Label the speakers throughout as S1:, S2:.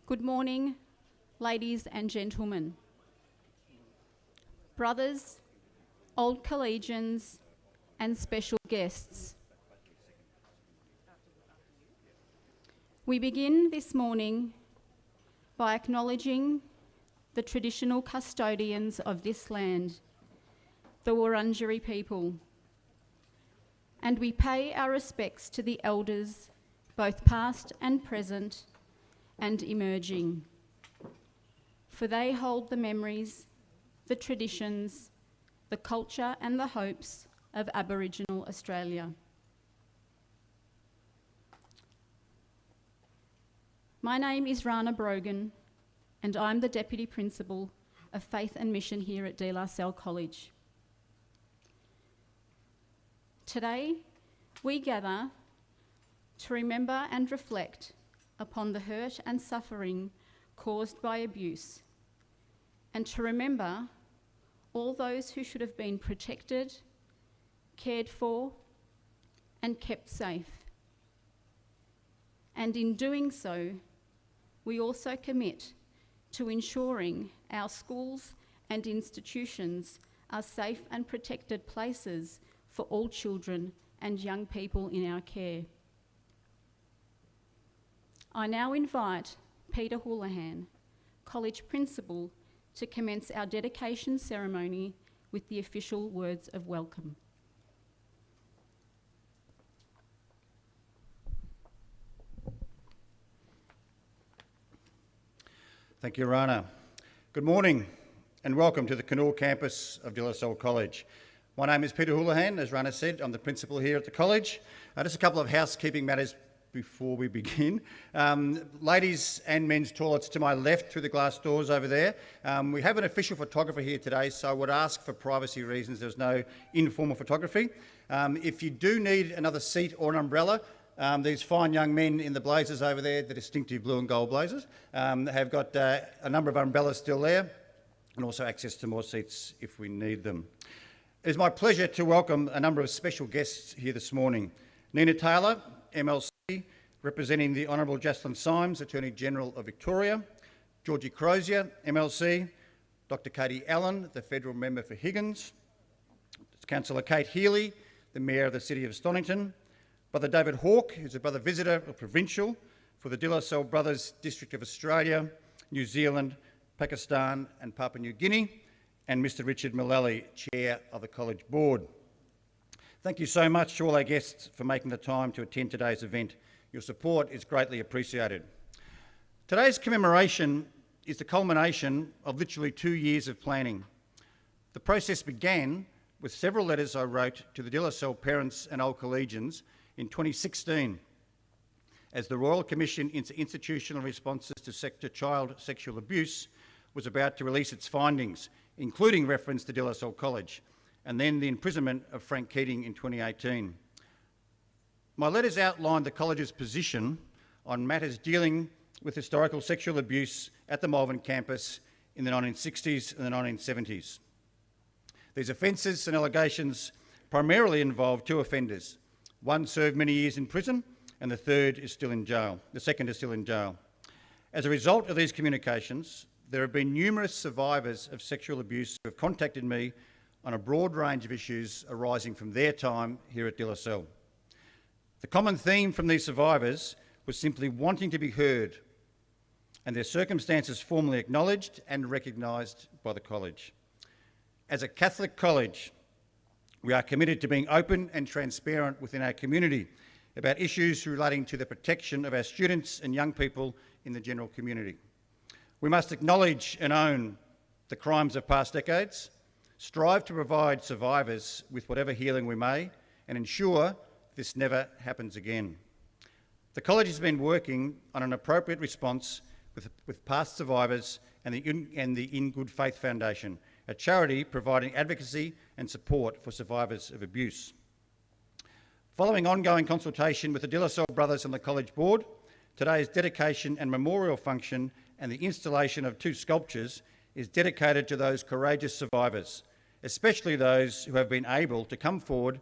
S1: Good morning, ladies and gentlemen, brothers, old collegians, and special guests. We begin this morning by acknowledging the traditional custodians of this land, the Wurundjeri people, and we pay our respects to the elders, both past and present, and emerging, for they hold the memories, the traditions, the culture and the hopes of Aboriginal Australia. My name is Rana Brogan, and I'm the Deputy Principal of Faith and Mission here at Salle College. Today, we gather to remember and reflect upon the hurt and suffering caused by abuse, and to remember all those who should have been protected, cared for, and kept safe. And in doing so, we also commit to ensuring our schools and institutions are safe and protected places for all children and young people in our care. I now invite Peter Houlihan, College Principal, to commence our dedication ceremony with the official words of welcome.
S2: Thank you, Rana. Good morning and welcome to the Canal campus of Salle College. My name is Peter Houlihan. As Rana said, I'm the principal here at the college. Just a couple of housekeeping matters before we begin. Ladies and men's toilets to my left through the glass doors over there. We have an official photographer here today, so I would ask for privacy reasons there's no informal photography. If you do need another seat or an umbrella, these fine young men in the blazers over there, the distinctive blue and gold blazers, have got a number of umbrellas still there, and also access to more seats if we need them. It is my pleasure to welcome a number of special guests here this morning. Nina Taylor, MLC, representing the Honourable Jocelyn Symes, Attorney-General of Victoria, Georgie Crozier, MLC, Dr Katie Allen, the Federal Member for Higgins, Councillor Kate Healy, the Mayor of the City of Stonington, Brother David Hawke, who's a brother visitor or provincial for the Salle Brothers District of Australia, New Zealand, Pakistan and Papua New Guinea, and Mr Richard Mullally, Chair of the College Board. Thank you so much to all our guests for making the time to attend today's event. Your support is greatly appreciated. Today's commemoration is the culmination of literally 2 years of planning. The process began with several letters I wrote to the Salle parents and old collegians in 2016 as the Royal Commission into Institutional Responses to Child Sexual Abuse was about to release its findings, including reference to Salle College, and then the imprisonment of Frank Keating in 2018. My letters outlined the college's position on matters dealing with historical sexual abuse at the Malvern campus in the 1960s and the 1970s. These offences and allegations primarily involve two offenders. One served many years in prison and the second is still in jail. As a result of these communications, there have been numerous survivors of sexual abuse who have contacted me on a broad range of issues arising from their time here at Salle. The common theme from these survivors was simply wanting to be heard and their circumstances formally acknowledged and recognised by the college. As a Catholic college, we are committed to being open and transparent within our community about issues relating to the protection of our students and young people in the general community. We must acknowledge and own the crimes of past decades, strive to provide survivors with whatever healing we may, and ensure this never happens again. The college has been working on an appropriate response with past survivors and the In Good Faith Foundation, a charity providing advocacy and support for survivors of abuse. Following ongoing consultation with the Salle Brothers and the College Board, today's dedication and memorial function and the installation of 2 sculptures is dedicated to those courageous survivors, especially those who have been able to come forward,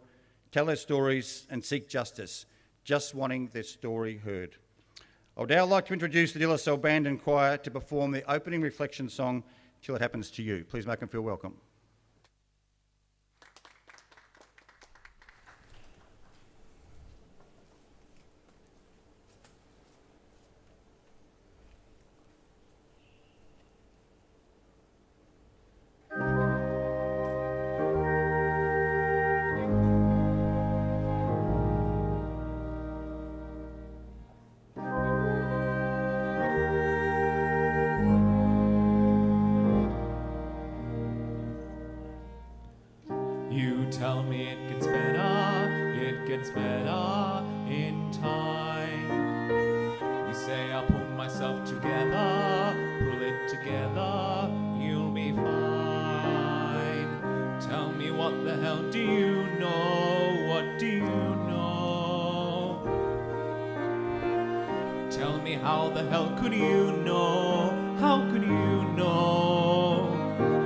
S2: tell their stories and seek justice, just wanting their story heard. I would now like to introduce the De La Salle Band and Choir to perform the opening reflection song, Till It Happens to You. Please make them feel welcome.
S3: You tell me it gets better in time. You say I'll pull myself together, pull it together, you'll be fine. Tell me what the hell do you know, what do you know? Tell me how the hell could you know, how could you know?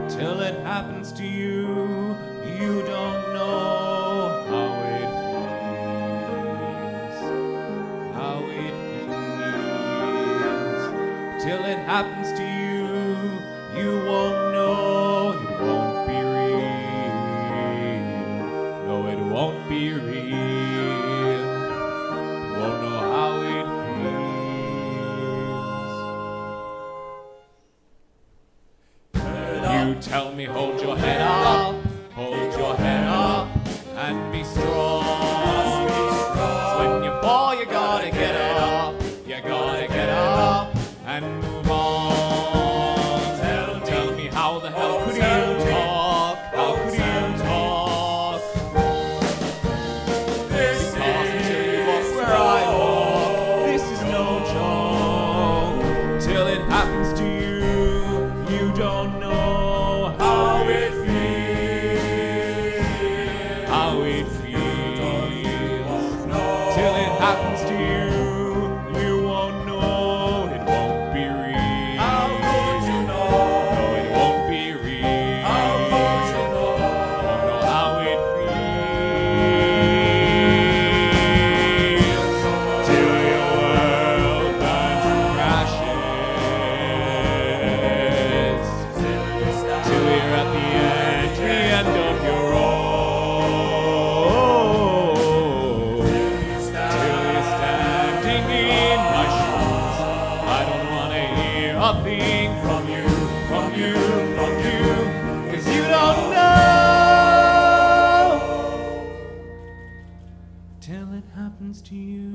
S3: Till it happens to you, you don't know how it feels. Till it happens to you, you won't know, it won't be real. No, it won't be real. You won't know how it feels. You tell me hold your head up, hold your head up, and be strong. 'Cause when you fall, you gotta get up, you gotta get up and move on. Tell me how the hell could you talk, how could you talk? Because until you walk where I walk, this is no joke. Till it happens to you, you don't know how it feels, how it feels. Till it happens to you, you won't know, it won't be real. How could you know? No, it won't be real. How could you know? Won't know how it feels. Till your world burns to crashes. Till you're at the end of your road. Till you're standing in my shoes. I don't wanna hear a thing from you, from you, from you, 'cause you don't know. Till it happens to you,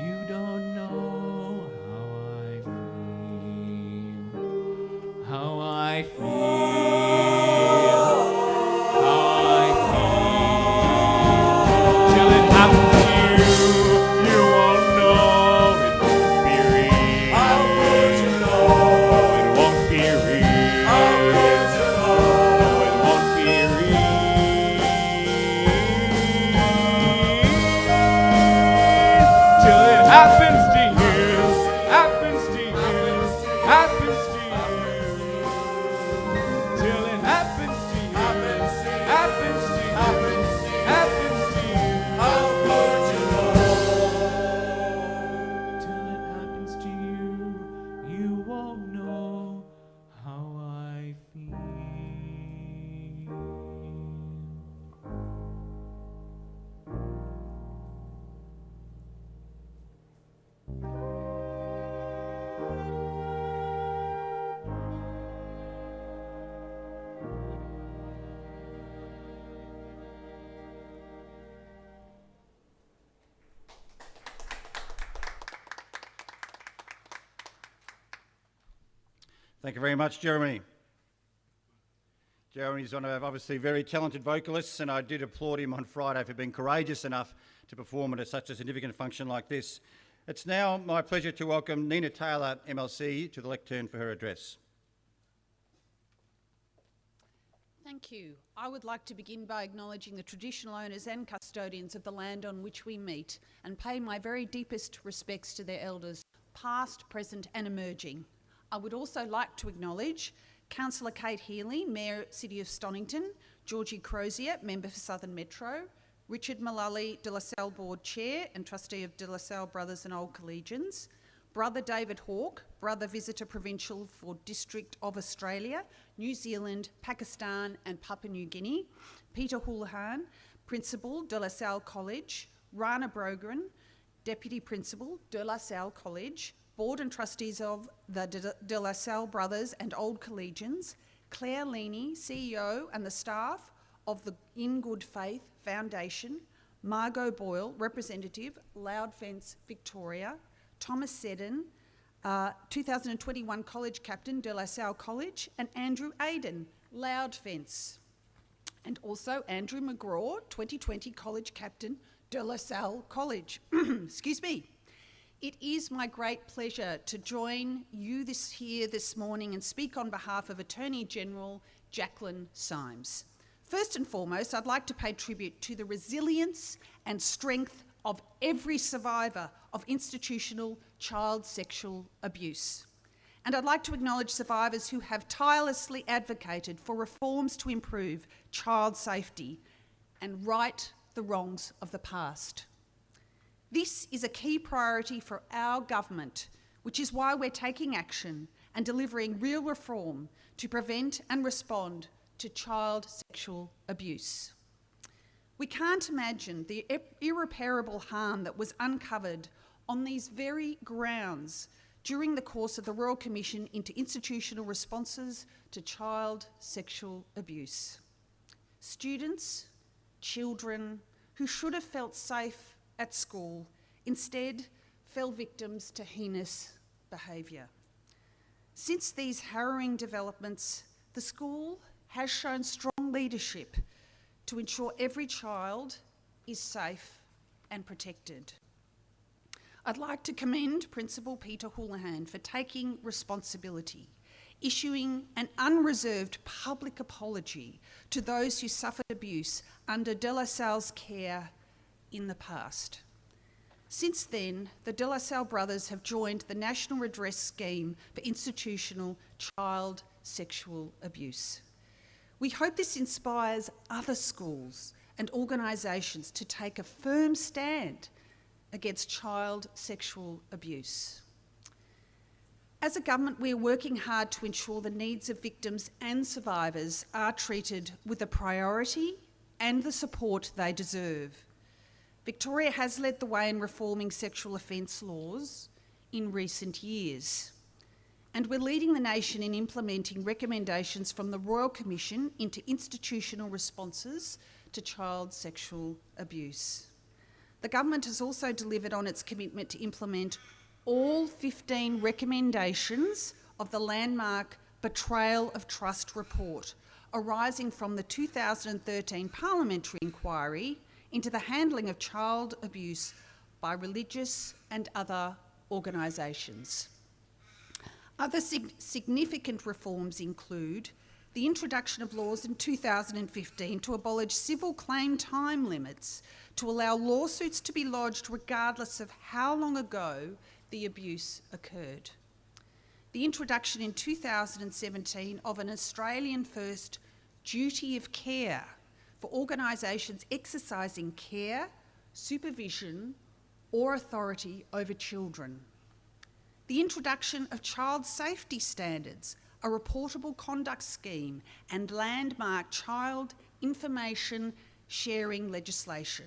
S3: you don't know how I feel, how I feel, how I feel. Till it happens to you, you won't know, it won't be real. How could you know? It won't be real. How could you know? It won't be real. Till it happens to you, happens to you, happens to you. Till it happens to you, happens to you, happens to you, happens to you. How could you know? Till it happens to you, you won't know how I feel.
S2: Thank you very much, Jeremy. Jeremy's one of obviously very talented vocalists, and I did applaud him on Friday for being courageous enough to perform at such a significant function like this. It's now my pleasure to welcome Nina Taylor, MLC, to the lectern for her address.
S4: Thank you. I would like to begin by acknowledging the traditional owners and custodians of the land on which we meet and pay my very deepest respects to their elders, past, present and emerging. I would also like to acknowledge Councillor Kate Healy, Mayor, City of Stonington, Georgie Crozier, Member for Southern Metro, Richard Mullally, De La Salle Board Chair and Trustee of De La Salle Brothers and Old Collegians, Brother David Hawke, Brother Visitor Provincial for District of Australia, New Zealand, Pakistan and Papua New Guinea, Peter Houlihan, Principal, De La Salle College, Rana Brogren, Deputy Principal, De La Salle College, Board and Trustees of the De La Salle Brothers and Old Collegians, Claire Leaney, CEO and the staff of the In Good Faith Foundation, Margot Boyle, Representative, Loud Fence, Victoria, Thomas Seddon, 2021 College Captain, De La Salle College, and Andrew Aiden, Loud Fence. And also Andrew McGraw, 2020 College Captain, De La Salle College. Excuse me. It is my great pleasure to join you here this morning and speak on behalf of Attorney General Jacqueline Symes. First and foremost, I'd like to pay tribute to the resilience and strength of every survivor of institutional child sexual abuse. And I'd like to acknowledge survivors who have tirelessly advocated for reforms to improve child safety and right the wrongs of the past. This is a key priority for our government, which is why we're taking action and delivering real reform to prevent and respond to child sexual abuse. We can't imagine the irreparable harm that was uncovered on these very grounds during the course of the Royal Commission into Institutional Responses to Child Sexual Abuse. Students, children who should have felt safe at school instead fell victims to heinous behaviour. Since these harrowing developments, the school has shown strong leadership to ensure every child is safe and protected. I'd like to commend Principal Peter Houlihan for taking responsibility, issuing an unreserved public apology to those who suffered abuse under De La Salle's care in the past. Since then, the De La Salle brothers have joined the National Redress Scheme for Institutional Child Sexual Abuse. We hope this inspires other schools and organisations to take a firm stand against child sexual abuse. As a government, we are working hard to ensure the needs of victims and survivors are treated with the priority and the support they deserve. Victoria has led the way in reforming sexual offence laws in recent years, and we're leading the nation in implementing recommendations from the Royal Commission into Institutional Responses to Child Sexual Abuse. The government has also delivered on its commitment to implement all 15 recommendations of the landmark Betrayal of Trust report arising from the 2013 parliamentary inquiry into the handling of child abuse by religious and other organisations. Other significant reforms include the introduction of laws in 2015 to abolish civil claim time limits to allow lawsuits to be lodged regardless of how long ago the abuse occurred. The introduction in 2017 of an Australian first duty of care for organisations exercising care, supervision or authority over children. The introduction of child safety standards, a reportable conduct scheme and landmark child information sharing legislation.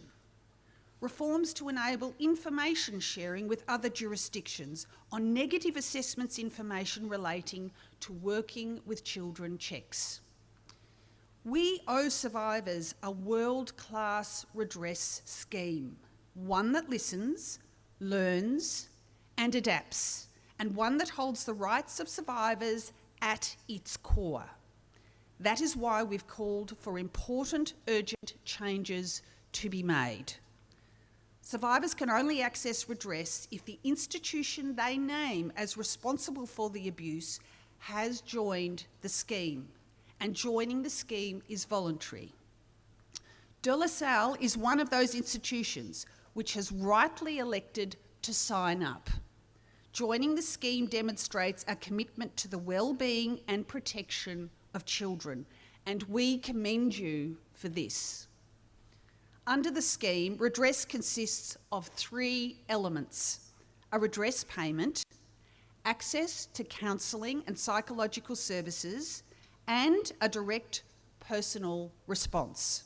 S4: Reforms to enable information sharing with other jurisdictions on negative assessments information relating to working with children checks. We owe survivors a world-class redress scheme, one that listens, learns and adapts, and one that holds the rights of survivors at its core. That is why we've called for important, urgent changes to be made. Survivors can only access redress if the institution they name as responsible for the abuse has joined the scheme, and joining the scheme is voluntary. De La Salle is one of those institutions which has rightly elected to sign up. Joining the scheme demonstrates a commitment to the well-being and protection of children, and we commend you for this. Under the scheme, redress consists of 3 elements: a redress payment, access to counselling and psychological services, and a direct personal response.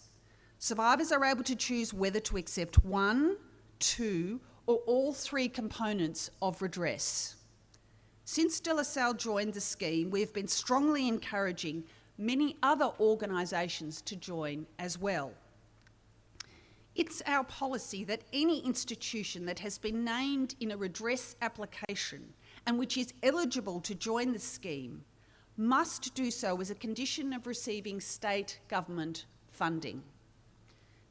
S4: Survivors are able to choose whether to accept one, two, or all three components of redress. Since De La Salle joined the scheme, we have been strongly encouraging many other organisations to join as well. It's our policy that any institution that has been named in a redress application and which is eligible to join the scheme must do so as a condition of receiving state government funding.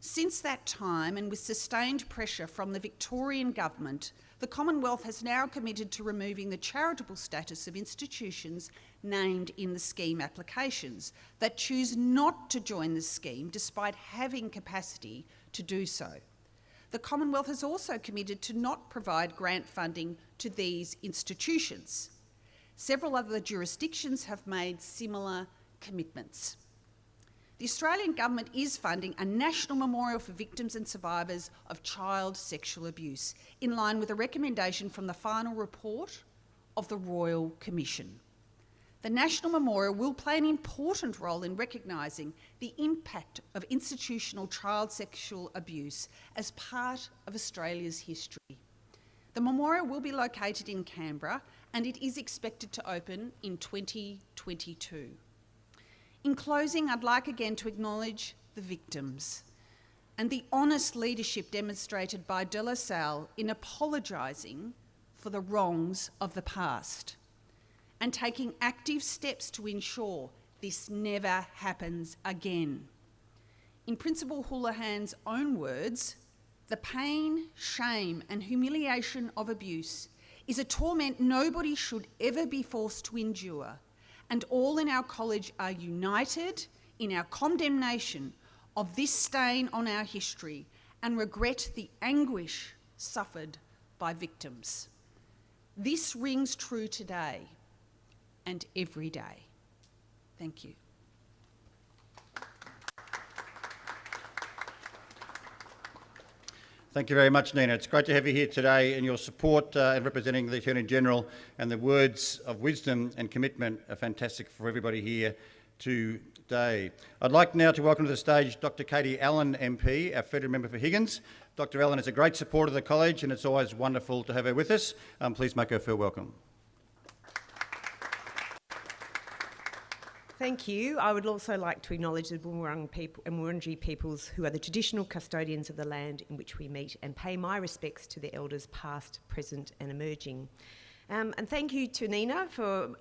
S4: Since that time, and with sustained pressure from the Victorian Government, the Commonwealth has now committed to removing the charitable status of institutions named in the scheme applications that choose not to join the scheme despite having capacity to do so. The Commonwealth has also committed to not provide grant funding to these institutions. Several other jurisdictions have made similar commitments. The Australian Government is funding a national memorial for victims and survivors of child sexual abuse, in line with a recommendation from the final report of the Royal Commission. The National Memorial will play an important role in recognising the impact of institutional child sexual abuse as part of Australia's history. The memorial will be located in Canberra and it is expected to open in 2022. In closing, I'd like again to acknowledge the victims and the honest leadership demonstrated by De La Salle in apologising for the wrongs of the past and taking active steps to ensure this never happens again. In Principal Houlihan's own words, the pain, shame and humiliation of abuse is a torment nobody should ever be forced to endure, and all in our college are united in our condemnation of this stain on our history and regret the anguish suffered by victims. This rings true today and every day. Thank you.
S2: Thank you very much, Nina. It's great to have you here today, and your support and representing the Attorney General and the words of wisdom and commitment are fantastic for everybody here today. I'd like now to welcome to the stage Dr. Katie Allen MP, our federal member for Higgins. Dr. Allen is a great supporter of the college and it's always wonderful to have her with us. Please make her feel welcome.
S5: Thank you. I would also like to acknowledge the Boonwurrung people and Wurundjeri peoples who are the traditional custodians of the land in which we meet, and pay my respects to the elders past, present and emerging. And thank you to Nina for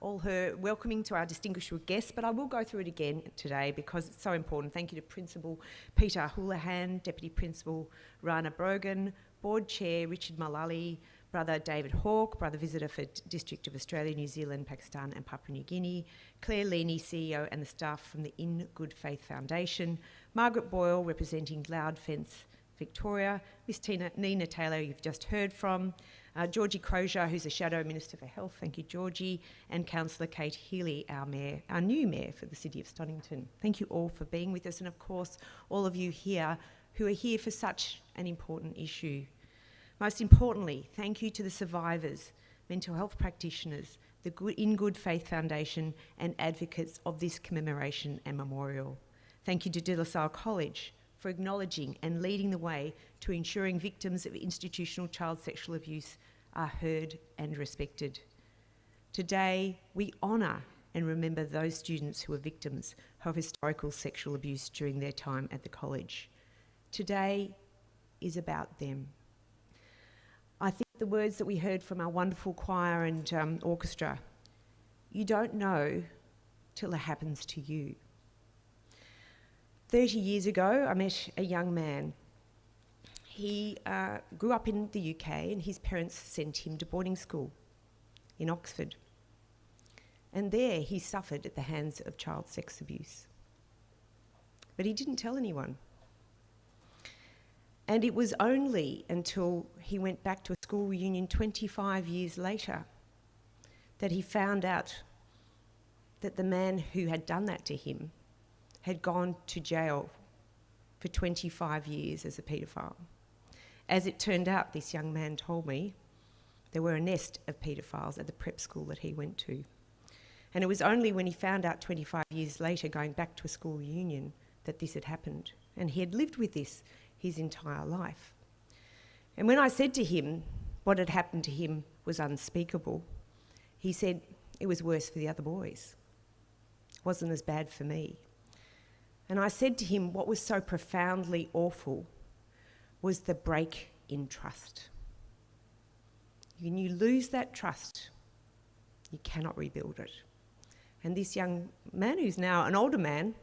S5: all her welcoming to our distinguished guests, but I will go through it again today because it's so important. Thank you to Principal Peter Houlihan, Deputy Principal Rana Brogan, Board Chair Richard Mullally, Brother David Hawke, Brother Visitor for District of Australia, New Zealand, Pakistan and Papua New Guinea, Claire Leaney, CEO and the staff from the In Good Faith Foundation, Margaret Boyle representing Loud Fence Victoria, Miss Nina Taylor you've just heard from, Georgie Crozier, who's a Shadow Minister for Health, thank you Georgie, and Councillor Kate Healy, our Mayor, our new Mayor for the City of Stonington. Thank you all for being with us, and of course all of you here who are here for such an important issue. Most importantly, thank you to the survivors, mental health practitioners, the In Good Faith Foundation and advocates of this commemoration and memorial. Thank you to De La Salle College for acknowledging and leading the way to ensuring victims of institutional child sexual abuse are heard and respected. Today, we honour and remember those students who are victims of historical sexual abuse during their time at the college. Today is about them. I think the words that we heard from our wonderful choir and orchestra, you don't know till it happens to you. 30 years ago, I met a young man. He grew up in the UK and his parents sent him to boarding school in Oxford. And there he suffered at the hands of child sex abuse. But he didn't tell anyone. And it was only until he went back to a school reunion 25 years later that he found out that the man who had done that to him had gone to jail for 25 years as a paedophile. As it turned out, this young man told me, There were a nest of paedophiles at the prep school that he went to. And it was only when he found out 25 years later, going back to a school reunion, that this had happened. And he had lived with this his entire life. And when I said to him what had happened to him was unspeakable, he said it was worse for the other boys. It wasn't as bad for me. And I said to him what was so profoundly awful was the break in trust. When you lose that trust, you cannot rebuild it. And this young man, who's now an older man,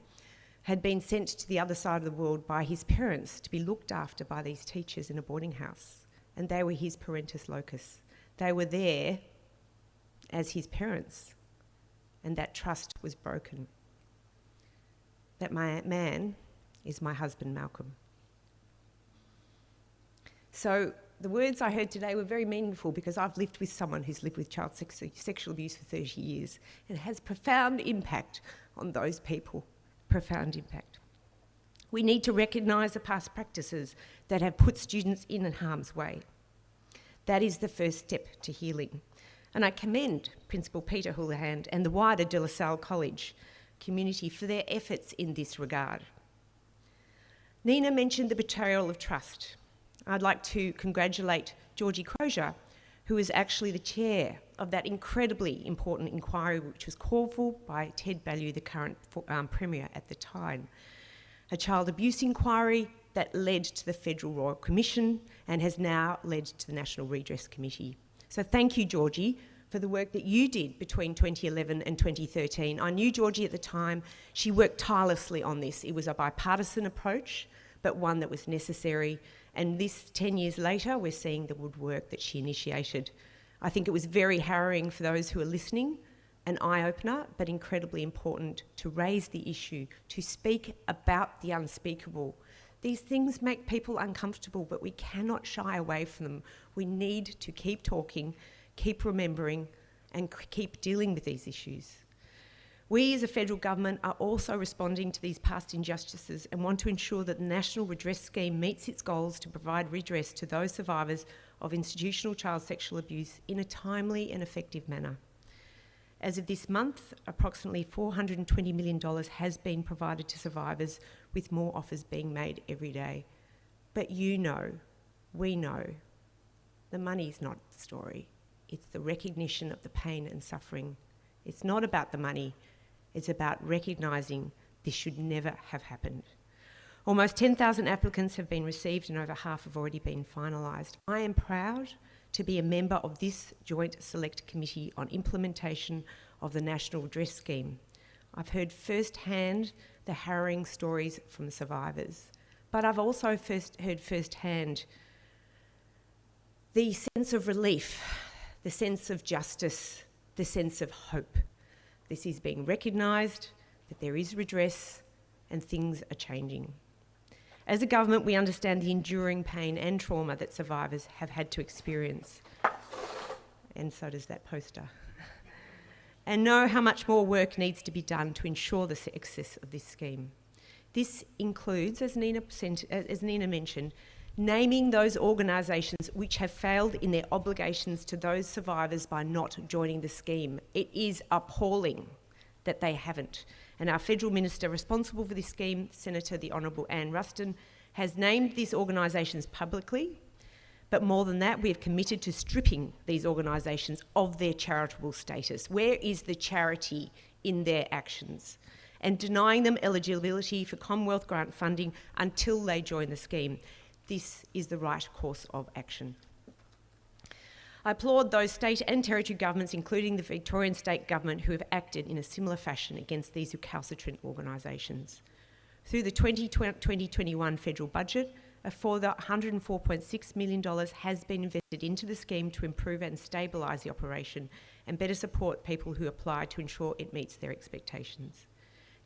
S5: had been sent to the other side of the world by his parents to be looked after by these teachers in a boarding house. And they were his parentis locus. They were there as his parents. And that trust was broken. That man is my husband, Malcolm. So the words I heard today were very meaningful because I've lived with someone who's lived with child sexual abuse for 30 years and it has profound impact on those people, profound impact. We need to recognise the past practices that have put students in harm's way. That is the first step to healing. And I commend Principal Peter Houlihan and the wider De La Salle College community for their efforts in this regard. Nina mentioned the betrayal of trust. I'd like to congratulate Georgie Crozier, who is actually the chair of that incredibly important inquiry which was called for by Ted Ballew, the current Premier at the time. A child abuse inquiry that led to the Federal Royal Commission and has now led to the National Redress Committee. So thank you, Georgie, for the work that you did between 2011 and 2013. I knew Georgie at the time. She worked tirelessly on this. It was a bipartisan approach, but one that was necessary. And this 10 years later, we're seeing the good work that she initiated. I think it was very harrowing for those who are listening, an eye-opener, but incredibly important to raise the issue, to speak about the unspeakable. These things make people uncomfortable, but we cannot shy away from them. We need to keep talking, keep remembering, and keep dealing with these issues. We as a federal government are also responding to these past injustices and want to ensure that the National Redress Scheme meets its goals to provide redress to those survivors of institutional child sexual abuse in a timely and effective manner. As of this month, approximately $420 million has been provided to survivors, with more offers being made every day. But you know, we know, the money's not the story. It's the recognition of the pain and suffering. It's not about the money. It's about recognising this should never have happened. Almost 10,000 applicants have been received and over half have already been finalised. I am proud to be a member of this Joint Select Committee on implementation of the National Redress Scheme. I've heard firsthand the harrowing stories from survivors, but I've also heard firsthand the sense of relief, the sense of justice, the sense of hope. This is being recognised, that there is redress, and things are changing. As a government, we understand the enduring pain and trauma that survivors have had to experience, and so does that poster, and know how much more work needs to be done to ensure the success of this scheme. This includes, as Nina mentioned, naming those organisations which have failed in their obligations to those survivors by not joining the scheme. It is appalling that they haven't. And our federal minister responsible for this scheme, Senator the Honourable Anne Ruston, has named these organisations publicly, but more than that, we have committed to stripping these organisations of their charitable status. Where is the charity in their actions? And denying them eligibility for Commonwealth grant funding until they join the scheme. This is the right course of action. I applaud those state and territory governments, including the Victorian State Government, who have acted in a similar fashion against these recalcitrant organisations. Through the 2020-21 federal budget, a further $104.6 million has been invested into the scheme to improve and stabilise the operation and better support people who apply to ensure it meets their expectations.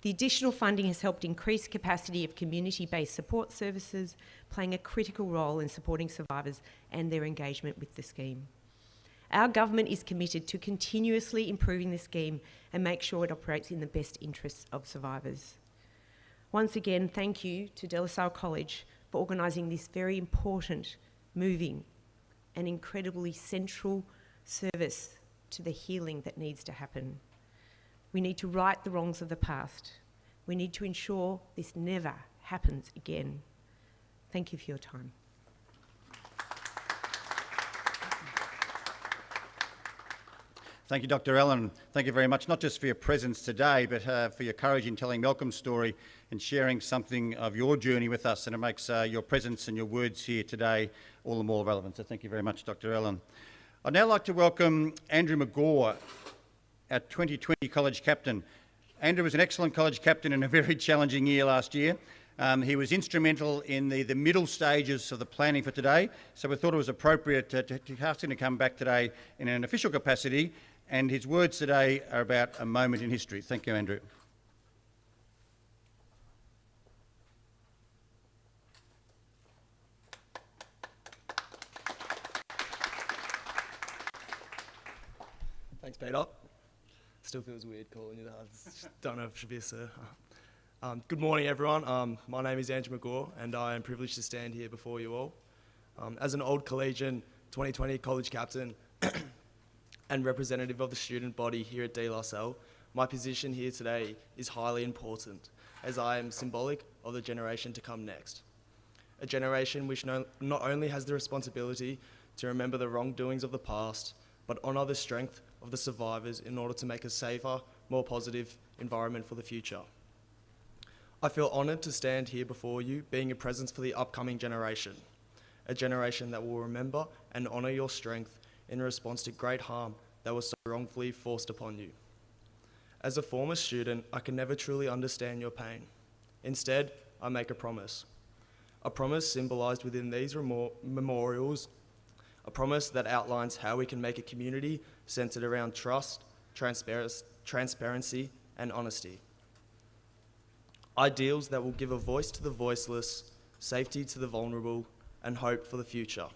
S5: The additional funding has helped increase capacity of community-based support services, playing a critical role in supporting survivors and their engagement with the scheme. Our government is committed to continuously improving the scheme and make sure it operates in the best interests of survivors. Once again, thank you to De La Salle College for organising this very important, moving an incredibly central service to the healing that needs to happen. We need to right the wrongs of the past. We need to ensure this never happens again. Thank you for your time.
S2: Thank you, Dr. Allen. Thank you very much, not just for your presence today, but for your courage in telling Malcolm's story and sharing something of your journey with us. And it makes your presence and your words here today all the more relevant. So thank you very much, Dr. Allen. I'd now like to welcome Andrew McGaw, our 2020 college captain. Andrew was an excellent college captain in a very challenging year last year. He was instrumental in the middle stages of the planning for today, so we thought it was appropriate to ask him to come back today in an official capacity, and his words today are about a moment in history. Thank you, Andrew.
S6: Thanks, Peter. Still feels weird calling you that. I just don't know if it should be a sir. Good morning, everyone. My name is Andrew McGaw, and I am privileged to stand here before you all. As an old collegian, 2020 college captain, and representative of the student body here at Salle, my position here today is highly important, as I am symbolic of the generation to come next. A generation which not only has the responsibility to remember the wrongdoings of the past, but honour the strength of the survivors in order to make a safer, more positive environment for the future. I feel honoured to stand here before you, being a presence for the upcoming generation, a generation that will remember and honour your strength in response to great harm that was so wrongfully forced upon you. As a former student, I can never truly understand your pain. Instead, I make a promise symbolised within these memorials, a promise that outlines how we can make a community centred around trust, transparency and honesty. Ideals that will give a voice to the voiceless, safety to the vulnerable, and hope for the future.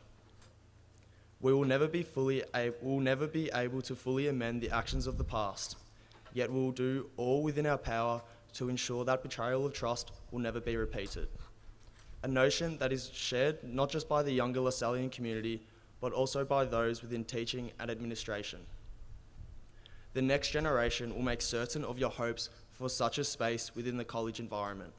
S6: We will never be able to fully amend the actions of the past, yet we will do all within our power to ensure that betrayal of trust will never be repeated. A notion that is shared not just by the younger Lasallian community, but also by those within teaching and administration. The next generation will make certain of your hopes for such a space within the college environment.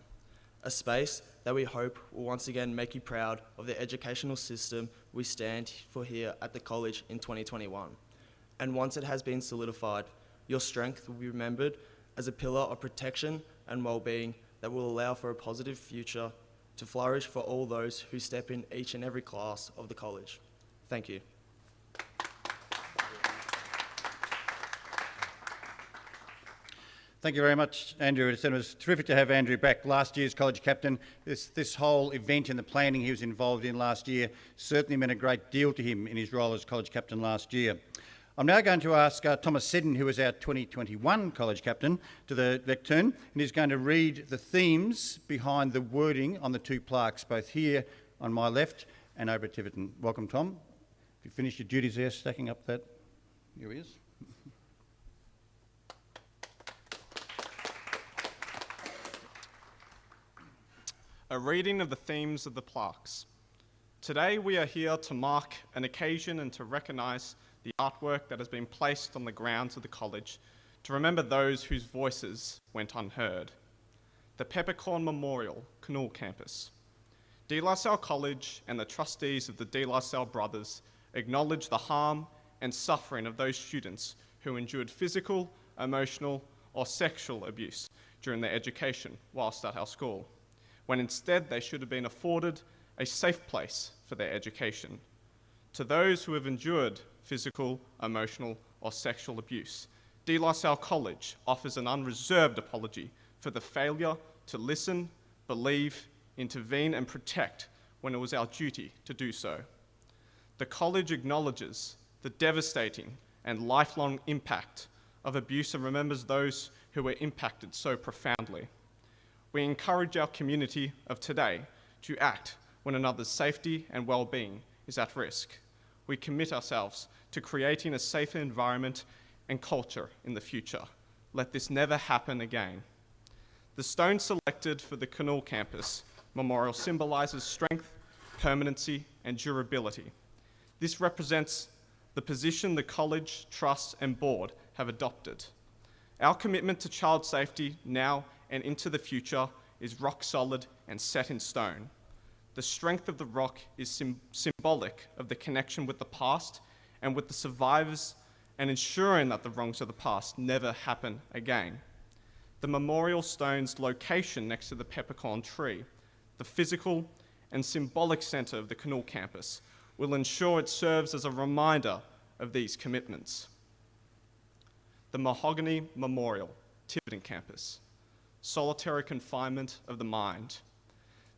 S6: A space that we hope will once again make you proud of the educational system we stand for here at the college in 2021. And once it has been solidified, your strength will be remembered as a pillar of protection and well-being that will allow for a positive future to flourish for all those who step in each and every class of the college. Thank you.
S2: Thank you very much, Andrew. It was terrific to have Andrew back, last year's college captain. This whole event and the planning he was involved in last year certainly meant a great deal to him in his role as college captain last year. I'm now going to ask Thomas Seddon, who is our 2021 college captain, to the lectern, and he's going to read the themes behind the wording on the two plaques, both here on my left and over at Tiverton. Welcome, Tom. If you finished your duties there, stacking up that. Here he is.
S7: A reading of the themes of the plaques. Today we are here to mark an occasion and to recognise the artwork that has been placed on the grounds of the college to remember those whose voices went unheard. The Peppercorn Memorial, Knoll Campus. De La Salle College and the trustees of the De La Salle brothers acknowledge the harm and suffering of those students who endured physical, emotional or sexual abuse during their education whilst at our school, when instead they should have been afforded a safe place for their education. To those who have endured physical, emotional, or sexual abuse, De La Salle College offers an unreserved apology for the failure to listen, believe, intervene, and protect when it was our duty to do so. The college acknowledges the devastating and lifelong impact of abuse and remembers those who were impacted so profoundly. We encourage our community of today to act when another's safety and well-being is at risk. We commit ourselves to creating a safer environment and culture in the future. Let this never happen again. The stone selected for the Knoll Campus Memorial symbolises strength, permanency, and durability. This represents the position the college, trust and board have adopted. Our commitment to child safety now and into the future is rock solid and set in stone. The strength of the rock is symbolic of the connection with the past and with the survivors, and ensuring that the wrongs of the past never happen again. The memorial stone's location next to the peppercorn tree, the physical and symbolic centre of the Canal campus, will ensure it serves as a reminder of these commitments. The Mahogany Memorial, Tiverton campus. Solitary confinement of the mind.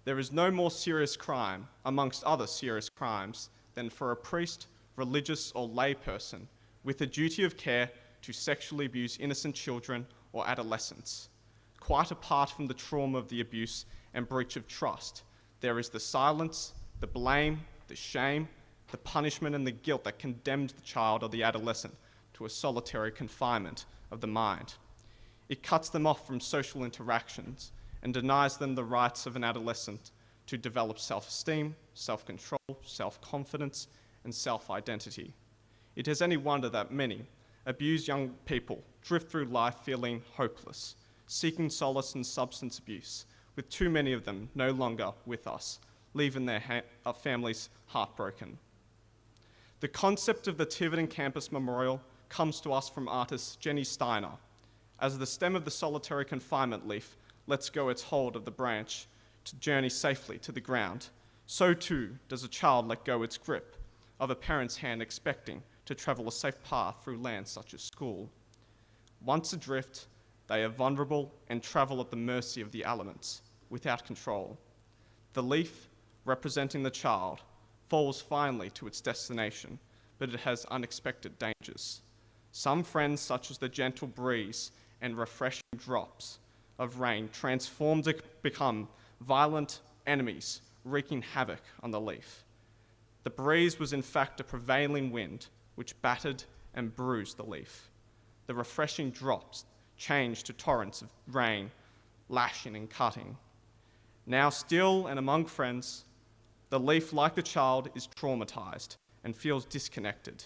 S7: There is no more serious crime, amongst other serious crimes, than for a priest, religious or lay person with a duty of care to sexually abuse innocent children or adolescents. Quite apart from the trauma of the abuse and breach of trust, there is the silence, the blame, the shame, the punishment and the guilt that condemns the child or the adolescent to a solitary confinement of the mind. It cuts them off from social interactions and denies them the rights of an adolescent to develop self-esteem, self-control, self-confidence, and self-identity. It is any wonder that many abused young people drift through life feeling hopeless, seeking solace in substance abuse, with too many of them no longer with us, leaving their families heartbroken. The concept of the Tiverton Campus Memorial comes to us from artist Jenny Steiner. As the stem of the solitary confinement leaf lets go its hold of the branch to journey safely to the ground, so too does a child let go its grip of a parent's hand expecting to travel a safe path through lands such as school. Once adrift, they are vulnerable and travel at the mercy of the elements, without control. The leaf, representing the child, falls finally to its destination, but it has unexpected dangers. Some friends, such as the gentle breeze and refreshing drops of rain, transform to become violent enemies, wreaking havoc on the leaf. The breeze was in fact a prevailing wind, which battered and bruised the leaf. The refreshing drops changed to torrents of rain, lashing and cutting. Now still and among friends, the leaf, like the child, is traumatized and feels disconnected.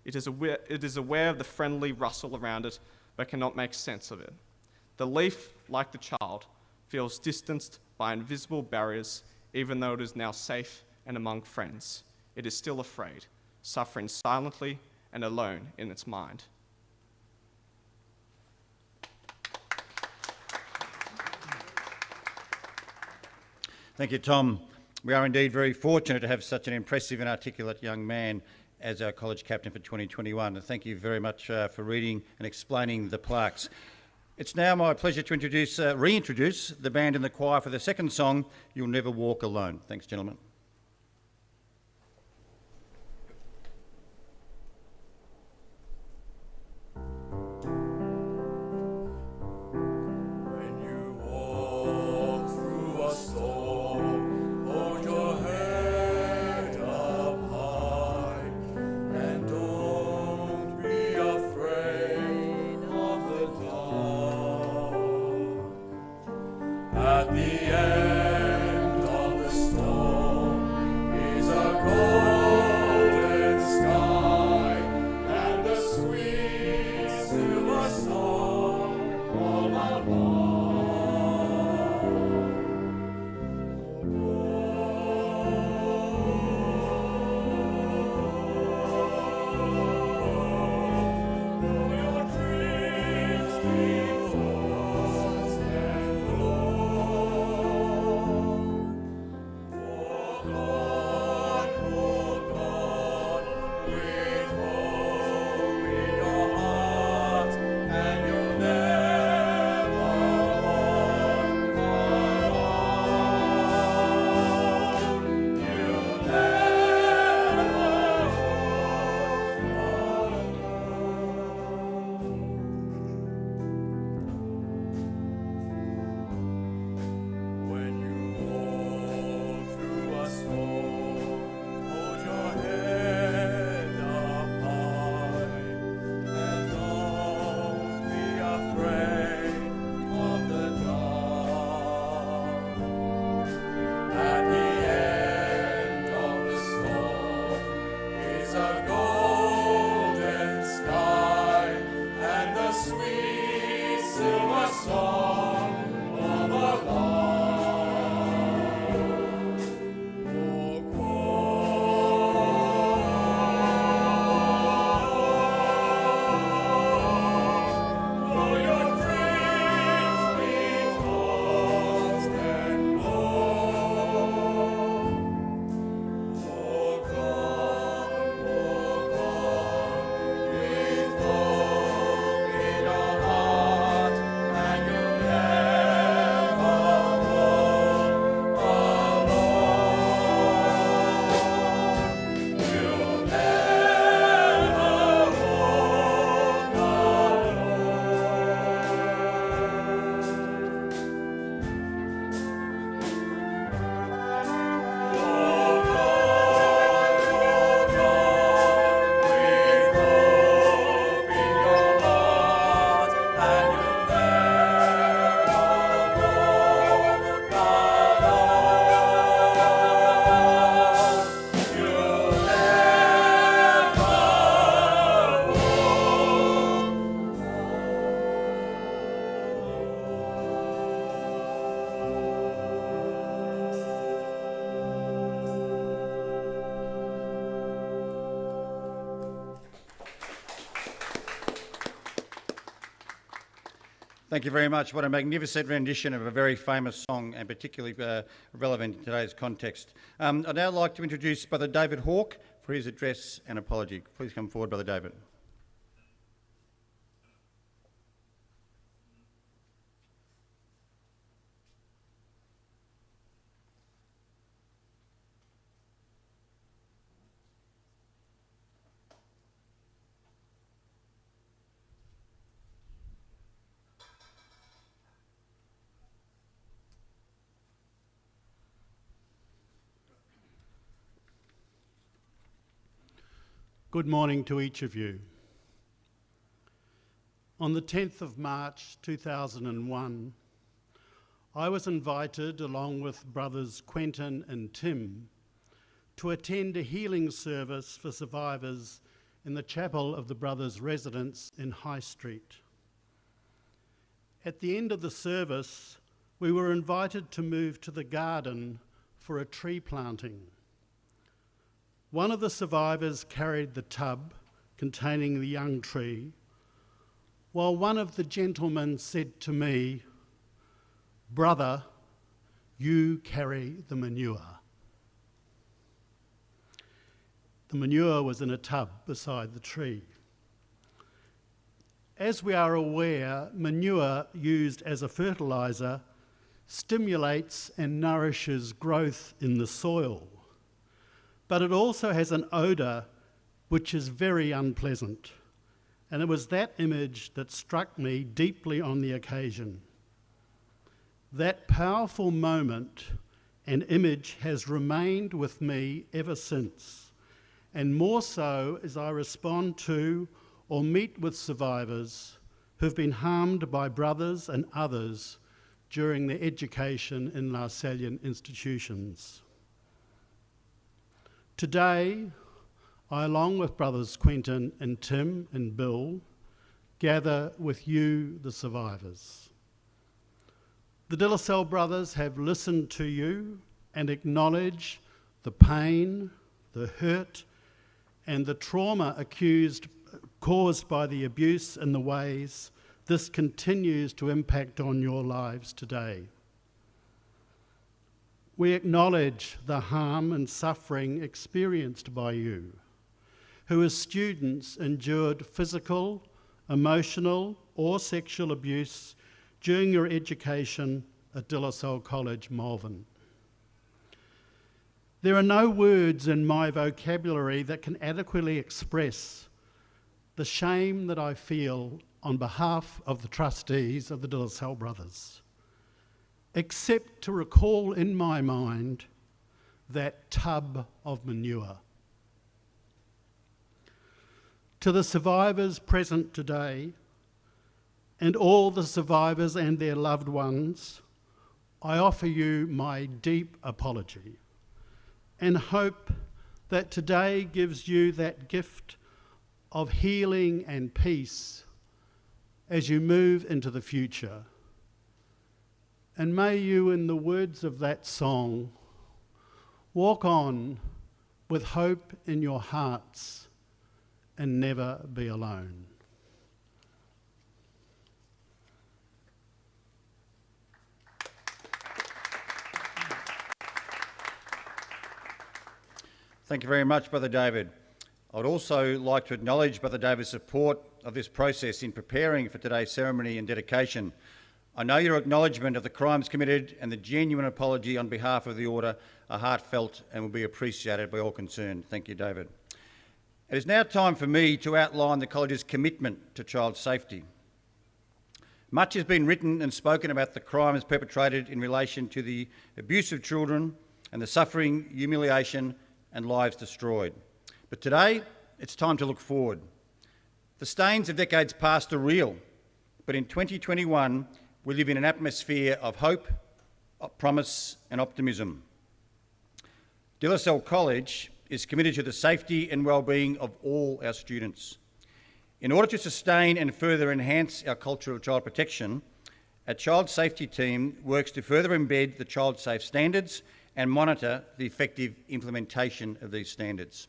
S7: It is aware of the friendly rustle around it, but cannot make sense of it. The leaf, like the child, feels distanced by invisible barriers, even though it is now safe and among friends. It is still afraid, suffering silently and alone in its mind.
S2: Thank you, Tom. We are indeed very fortunate to have such an impressive and articulate young man as our college captain for 2021. And thank you very much for reading and explaining the plaques. It's now my pleasure to reintroduce the band and the choir for the second song, You'll Never Walk Alone. Thanks, gentlemen.
S3: At the end of the storm is a golden sky and the sweet silver song of our your dreams be lost and lost.
S2: Thank you very much. What a magnificent rendition of a very famous song, and particularly relevant in today's context. I'd now like to introduce Brother David Hawke for his address and apology. Please come forward, Brother David.
S8: Good morning to each of you. On the 10th of March 2001, I was invited, along with brothers Quentin and Tim, to attend a healing service for survivors in the chapel of the brothers' residence in High Street. At the end of the service, we were invited to move to the garden for a tree planting. One of the survivors carried the tub containing the young tree, while one of the gentlemen said to me, "Brother, you carry the manure." The manure was in a tub beside the tree. As we are aware, manure used as a fertiliser stimulates and nourishes growth in the soil. But it also has an odour which is very unpleasant. And it was that image that struck me deeply on the occasion. That powerful moment and image has remained with me ever since, and more so as I respond to or meet with survivors who've been harmed by brothers and others during their education in La Sallian institutions. Today, I, along with brothers Quentin and Tim and Bill, gather with you, the survivors. The De La Salle brothers have listened to you and acknowledge the pain, the hurt, and the trauma caused by the abuse and the ways this continues to impact on your lives today. We acknowledge the harm and suffering experienced by you, who as students endured physical, emotional, or sexual abuse during your education at De La Salle College, Malvern. There are no words in my vocabulary that can adequately express the shame that I feel on behalf of the trustees of the De La Salle brothers, except to recall in my mind that tub of manure. To the survivors present today, and all the survivors and their loved ones, I offer you my deep apology and hope that today gives you that gift of healing and peace as you move into the future. And may you, in the words of that song, walk on with hope in your hearts and never be alone.
S2: Thank you very much, Brother David. I would also like to acknowledge Brother David's support of this process in preparing for today's ceremony and dedication. I know your acknowledgement of the crimes committed and the genuine apology on behalf of the Order are heartfelt and will be appreciated by all concerned. Thank you, David. It is now time for me to outline the college's commitment to child safety. Much has been written and spoken about the crimes perpetrated in relation to the abuse of children and the suffering, humiliation and lives destroyed. But today, it's time to look forward. The stains of decades past are real, but in 2021, we live in an atmosphere of hope, promise and optimism. De La Salle College is committed to the safety and well-being of all our students. In order to sustain and further enhance our culture of child protection, our child safety team works to further embed the child safe standards and monitor the effective implementation of these standards.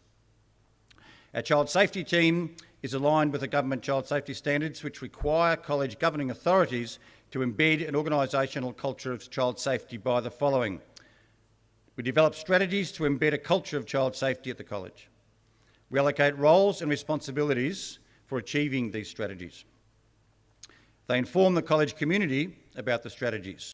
S2: Our child safety team is aligned with the government child safety standards, which require college governing authorities to embed an organisational culture of child safety by the following. We develop strategies to embed a culture of child safety at the college. We allocate roles and responsibilities for achieving these strategies. They inform the college community about the strategies.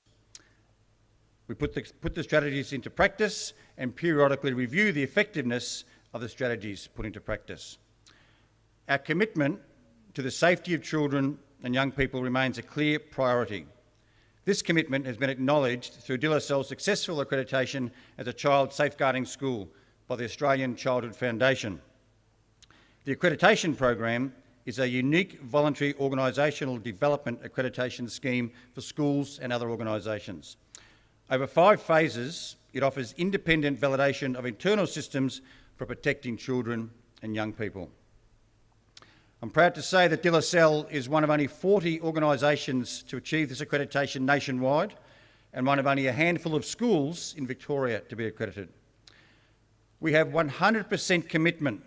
S2: We put the strategies into practice and periodically review the effectiveness of the strategies put into practice. Our commitment to the safety of children and young people remains a clear priority. This commitment has been acknowledged through De La Salle's successful accreditation as a child safeguarding school by the Australian Childhood Foundation. The accreditation program is a unique voluntary organisational development accreditation scheme for schools and other organisations. Over 5 phases, it offers independent validation of internal systems for protecting children and young people. I'm proud to say that De La Salle is one of only 40 organisations to achieve this accreditation nationwide and one of only a handful of schools in Victoria to be accredited. We have 100% commitment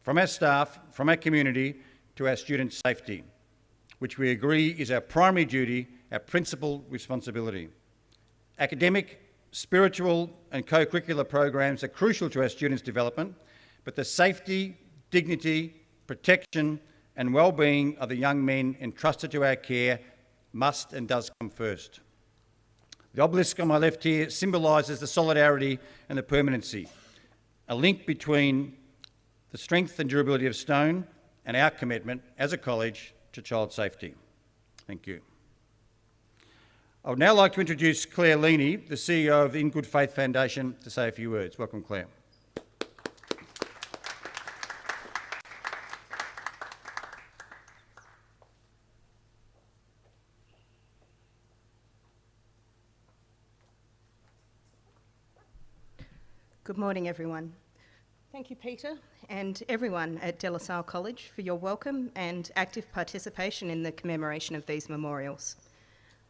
S2: from our staff, from our community, to our students' safety, which we agree is our primary duty, our principal responsibility. Academic, spiritual and co-curricular programs are crucial to our students' development, but the safety, dignity, protection and well-being of the young men entrusted to our care must and does come first. The obelisk on my left here symbolises the solidarity and the permanency, a link between the strength and durability of stone and our commitment as a college to child safety. Thank you. I would now like to introduce Claire Leaney, the CEO of the In Good Faith Foundation, to say a few words. Welcome, Claire.
S9: Good morning, everyone. Thank you, Peter, and everyone at De La Salle College for your welcome and active participation in the commemoration of these memorials.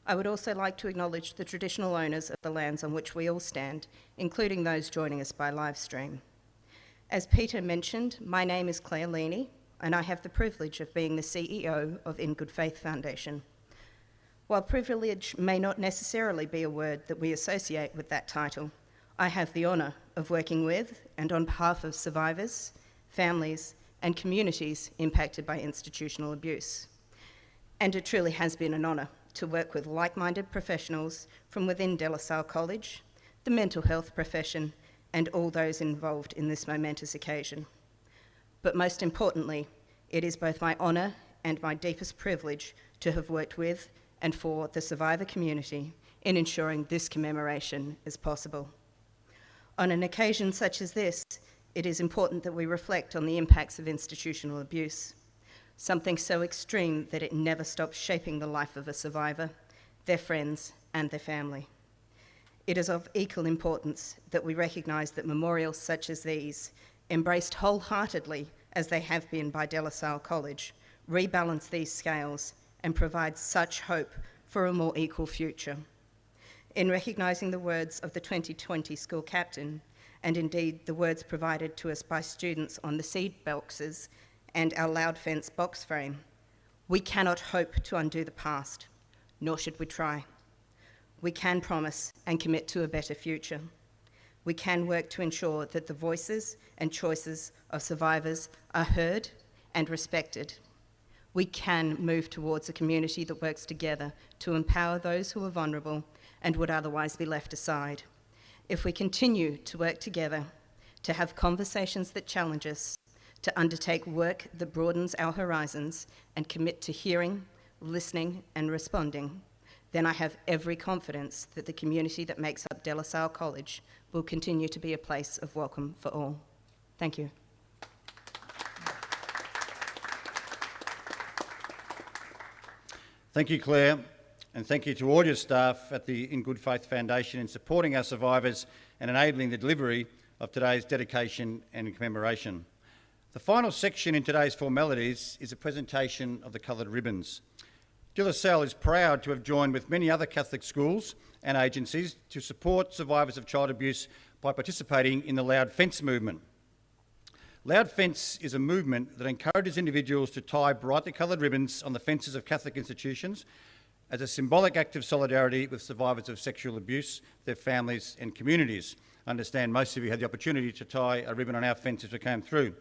S9: I would also like to acknowledge the traditional owners of the lands on which we all stand, including those joining us by live stream. As Peter mentioned, my name is Claire Leaney, and I have the privilege of being the CEO of In Good Faith Foundation. While privilege may not necessarily be a word that we associate with that title, I have the honour of working with and on behalf of survivors, families and communities impacted by institutional abuse. And it truly has been an honour to work with like-minded professionals from within De La Salle College, the mental health profession and all those involved in this momentous occasion. But most importantly, it is both my honour and my deepest privilege to have worked with and for the survivor community in ensuring this commemoration is possible. On an occasion such as this, it is important that we reflect on the impacts of institutional abuse, something so extreme that it never stops shaping the life of a survivor, their friends, and their family. It is of equal importance that we recognise that memorials such as these, embraced wholeheartedly as they have been by De La Salle College, rebalance these scales and provide such hope for a more equal future. In recognising the words of the 2020 school captain, and indeed the words provided to us by students on the seed boxes and our loud fence box frame, we cannot hope to undo the past, nor should we try. We can promise and commit to a better future. We can work to ensure that the voices and choices of survivors are heard and respected. We can move towards a community that works together to empower those who are vulnerable and would otherwise be left aside. If we continue to work together, to have conversations that challenge us, to undertake work that broadens our horizons and commit to hearing, listening and responding, then I have every confidence that the community that makes up De La Salle College will continue to be a place of welcome for all. Thank you.
S2: Thank you, Claire, and thank you to all your staff at the In Good Faith Foundation in supporting our survivors and enabling the delivery of today's dedication and commemoration. The final section in today's formalities is a presentation of the coloured ribbons. De La Salle is proud to have joined with many other Catholic schools and agencies to support survivors of child abuse by participating in the Loud Fence movement. Loud Fence is a movement that encourages individuals to tie brightly coloured ribbons on the fences of Catholic institutions as a symbolic act of solidarity with survivors of sexual abuse, their families and communities. I understand most of you had the opportunity to tie a ribbon on our fence as we came through.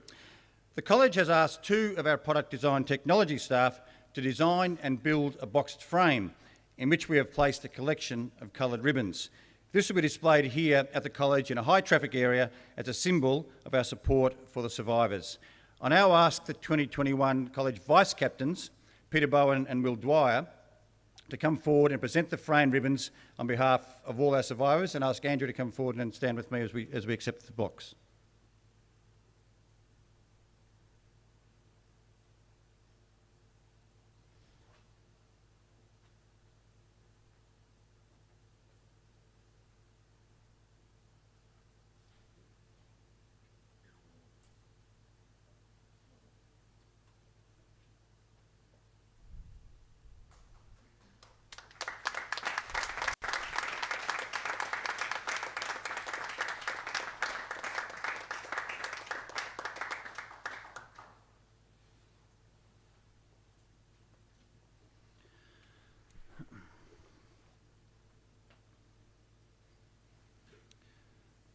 S2: The college has asked 2 of our product design technology staff to design and build a boxed frame in which we have placed a collection of coloured ribbons. This will be displayed here at the college in a high traffic area as a symbol of our support for the survivors. I now ask the 2021 college vice captains, Peter Bowen and Will Dwyer, to come forward and present the framed ribbons on behalf of all our survivors, and ask Andrew to come forward and stand with me as we accept the box.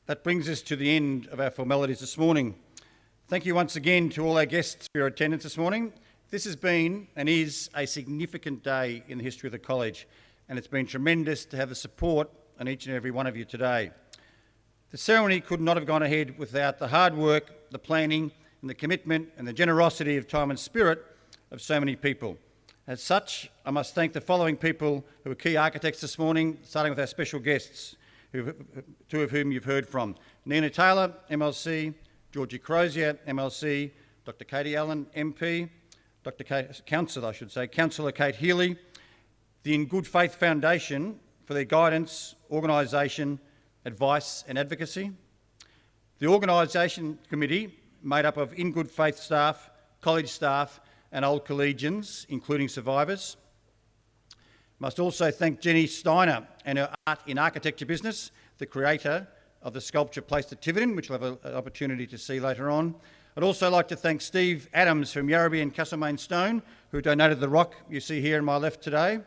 S2: That brings us to the end of our formalities this morning. Thank you once again to all our guests for your attendance this morning. This has been and is a significant day in the history of the college, and it's been tremendous to have the support on each and every one of you today. The ceremony could not have gone ahead without the hard work, the planning, and the commitment and the generosity of time and spirit of so many people. As such, I must thank the following people who were key architects this morning, starting with our special guests, 2 of whom you've heard from. Nina Taylor, MLC, Georgie Crozier, MLC, Dr. Katie Allen, MP, Councillor Kate Healy, the In Good Faith Foundation for their guidance, organisation, advice and advocacy, the organisation committee made up of In Good Faith staff, college staff and old collegians, including survivors. Must also thank Jenny Steiner and her Art in Architecture business, the creator of the sculpture placed at Tiverton, which we'll have an opportunity to see later on. I'd also like to thank Steve Adams from Yarrabee and Castlemaine Stone, who donated the rock you see here on my left today.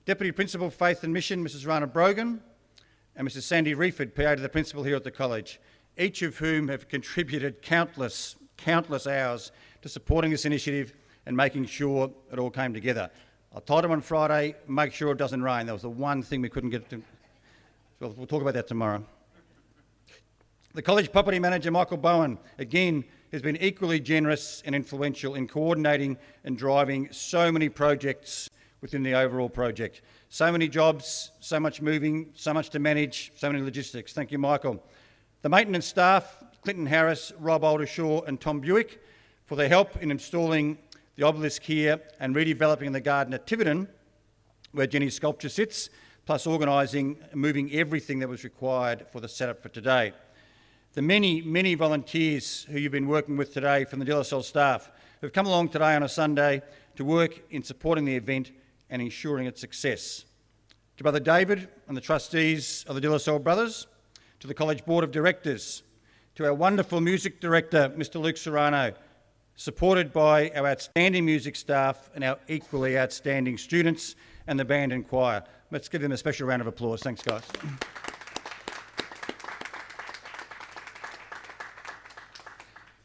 S2: Deputy Principal Faith and Mission, Mrs. Rana Brogan, and Mrs. Sandy Reeford, PA to the Principal here at the college, each of whom have contributed countless hours to supporting this initiative and making sure it all came together. I told them on Friday, make sure it doesn't rain. That was the one thing we couldn't get to. So we'll talk about that tomorrow. The college property manager, Michael Bowen, again, has been equally generous and influential in coordinating and driving so many projects within the overall project. So many jobs, so much moving, so much to manage, so many logistics. Thank you, Michael. The maintenance staff, Clinton Harris, Rob Aldershaw and Tom Buick, for their help in installing the obelisk here and redeveloping the garden at Tiverton, where Jenny's sculpture sits, plus organising and moving everything that was required for the setup for today. The many volunteers who you've been working with today from the De La Salle staff who've come along today on a Sunday to work in supporting the event and ensuring its success. To Brother David and the trustees of the De La Salle Brothers, to the College Board of Directors, to our wonderful music director, Mr. Luke Serrano, supported by our outstanding music staff and our equally outstanding students and the band and choir. Let's give them a special round of applause. Thanks, guys.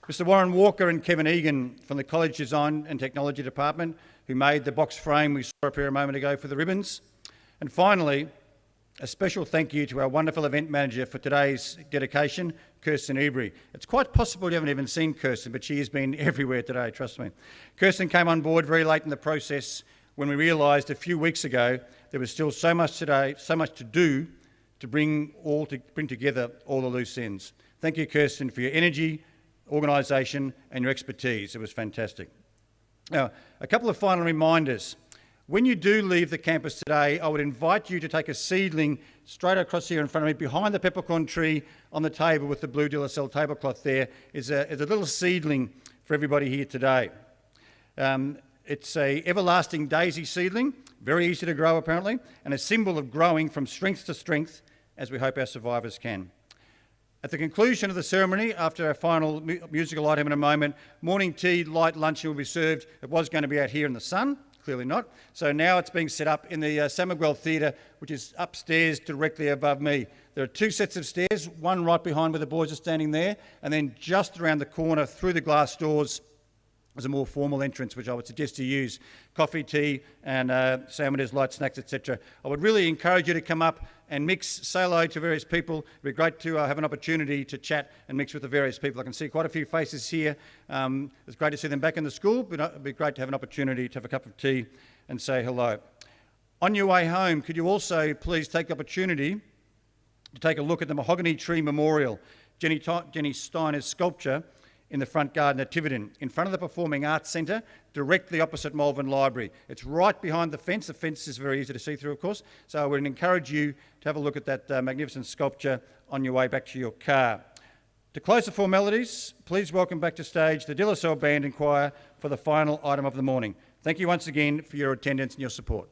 S2: Mr. Warren Walker and Kevin Egan from the College Design and Technology Department, who made the box frame we saw up here a moment ago for the ribbons. And finally, a special thank you to our wonderful event manager for today's dedication, Kirsten Ebury. It's quite possible you haven't even seen Kirsten, but she has been everywhere today, trust me. Kirsten came on board very late in the process when we realised a few weeks ago there was still so much to do to bring together all the loose ends. Thank you, Kirsten, for your energy, organisation and your expertise. It was fantastic. Now, a couple of final reminders. When you do leave the campus today, I would invite you to take a seedling straight across here in front of me. Behind the peppercorn tree on the table with the blue De La Salle tablecloth there is a little seedling for everybody here today. It's a everlasting daisy seedling, very easy to grow apparently, and a symbol of growing from strength to strength as we hope our survivors can. At the conclusion of the ceremony, after our final musical item in a moment, morning tea, light luncheon will be served. It was going to be out here in the sun, clearly not. So now it's being set up in the San Miguel Theatre, which is upstairs directly above me. There are two sets of stairs, one right behind where the boys are standing there, and then just around the corner through the glass doors is a more formal entrance, which I would suggest you use. Coffee, tea, and sandwiches, light snacks, etc. I would really encourage you to come up and mix, say hello to various people. It'd be great to have an opportunity to chat and mix with the various people. I can see quite a few faces here. It's great to see them back in the school, but it'd be great to have an opportunity to have a cup of tea and say hello. On your way home, could you also please take the opportunity to take a look at the Mahogany Tree Memorial, Jenny Steiner's sculpture in the front garden at Tiverton, in front of the Performing Arts Centre, directly opposite Malvern Library. It's right behind the fence. The fence is very easy to see through, of course, so I would encourage you to have a look at that magnificent sculpture on your way back to your car. To close the formalities, please welcome back to stage the De La Salle Band and Choir for the final item of the morning. Thank you once again for your attendance and your support.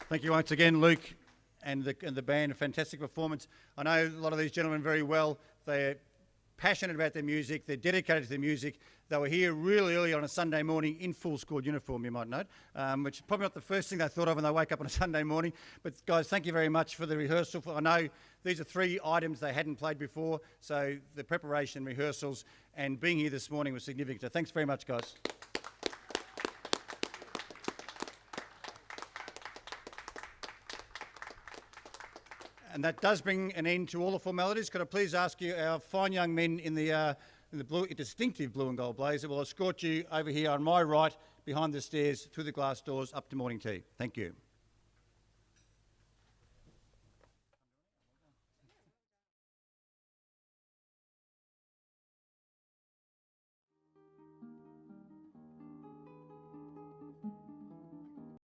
S2: Thank you once again, Luke, and the band. A fantastic performance. I know a lot of these gentlemen very well. They're passionate about their music, they're dedicated to their music. They were here really early on a Sunday morning in full school uniform, you might note, which is probably not the first thing they thought of when they wake up on a Sunday morning. But guys, thank you very much for the rehearsal. I know these are 3 items they hadn't played before, so the preparation, rehearsals, and being here this morning was significant. So thanks very much, guys. And that does bring an end to all the formalities. Could I please ask you, our fine young men in the distinctive blue and gold blazer will escort you over here on my right, behind the stairs, through the glass doors, up to morning tea. Thank you.